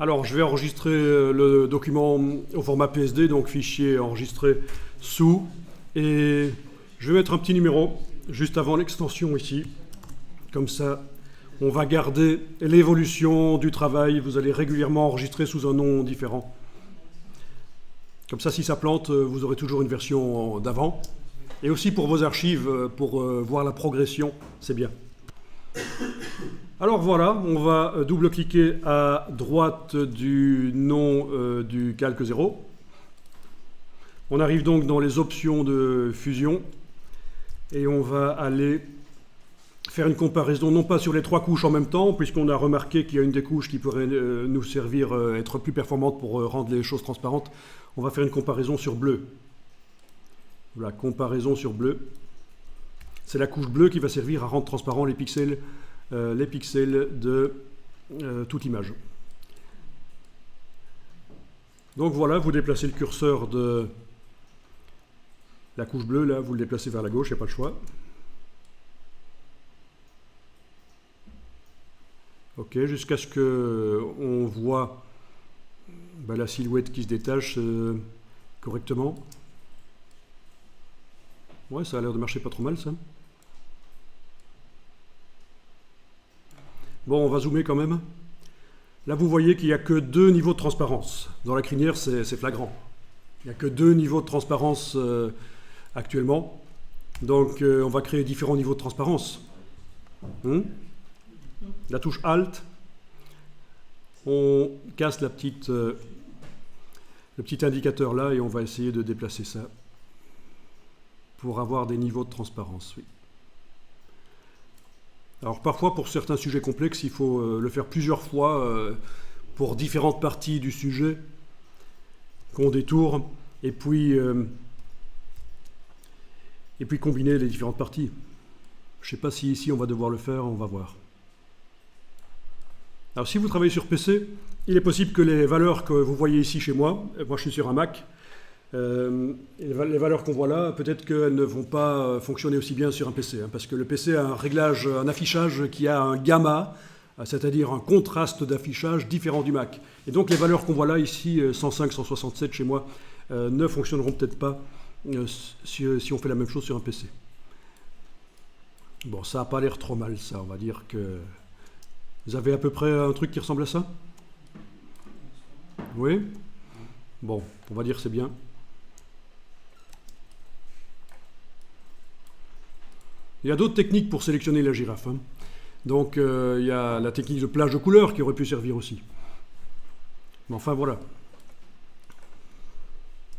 Alors, je vais enregistrer le document au format PSD, donc fichier enregistré sous, et je vais mettre un petit numéro juste avant l'extension ici. Comme ça, on va garder l'évolution du travail. Vous allez régulièrement enregistrer sous un nom différent. Comme ça, si ça plante, vous aurez toujours une version d'avant. Et aussi pour vos archives, pour voir la progression, c'est bien. Alors voilà, on va double-cliquer à droite du nom du calque 0. On arrive donc dans les options de fusion et on va aller faire une comparaison, non pas sur les 3 couches en même temps, puisqu'on a remarqué qu'il y a une des couches qui pourrait nous servir, être plus performante pour rendre les choses transparentes. On va faire une comparaison sur bleu. Voilà, comparaison sur bleu. C'est la couche bleue qui va servir à rendre transparent les pixels de toute image. Donc voilà, vous déplacez le curseur de la couche bleue, là, vous le déplacez vers la gauche, il n'y a pas le choix. Ok, jusqu'à ce qu'on voit la silhouette qui se détache correctement. Ouais, ça a l'air de marcher pas trop mal, ça. Bon, on va zoomer quand même. Là, vous voyez qu'il n'y a que 2 niveaux de transparence. Dans la crinière, c'est flagrant. Il n'y a que 2 niveaux de transparence actuellement. Donc, on va créer différents niveaux de transparence. La touche Alt, on casse le petit indicateur là et on va essayer de déplacer ça pour avoir des niveaux de transparence. Oui. Alors parfois, pour certains sujets complexes, il faut le faire plusieurs fois pour différentes parties du sujet qu'on détourne et puis combiner les différentes parties. Je ne sais pas si ici on va devoir le faire, on va voir. Alors si vous travaillez sur PC, il est possible que les valeurs que vous voyez ici chez moi je suis sur un Mac, les valeurs qu'on voit là, peut-être qu'elles ne vont pas fonctionner aussi bien sur un PC, parce que le PC a un réglage, un affichage qui a un gamma, c'est-à-dire un contraste d'affichage différent du Mac. Et donc les valeurs qu'on voit là, ici, 105, 167 chez moi, ne fonctionneront peut-être pas si on fait la même chose sur un PC. Bon, ça n'a pas l'air trop mal, ça, on va dire que... Vous avez à peu près un truc qui ressemble à ça? Oui? Bon, on va dire que c'est bien. Il y a d'autres techniques pour sélectionner la girafe. Donc, il y a la technique de plage de couleurs qui aurait pu servir aussi. Mais enfin, voilà.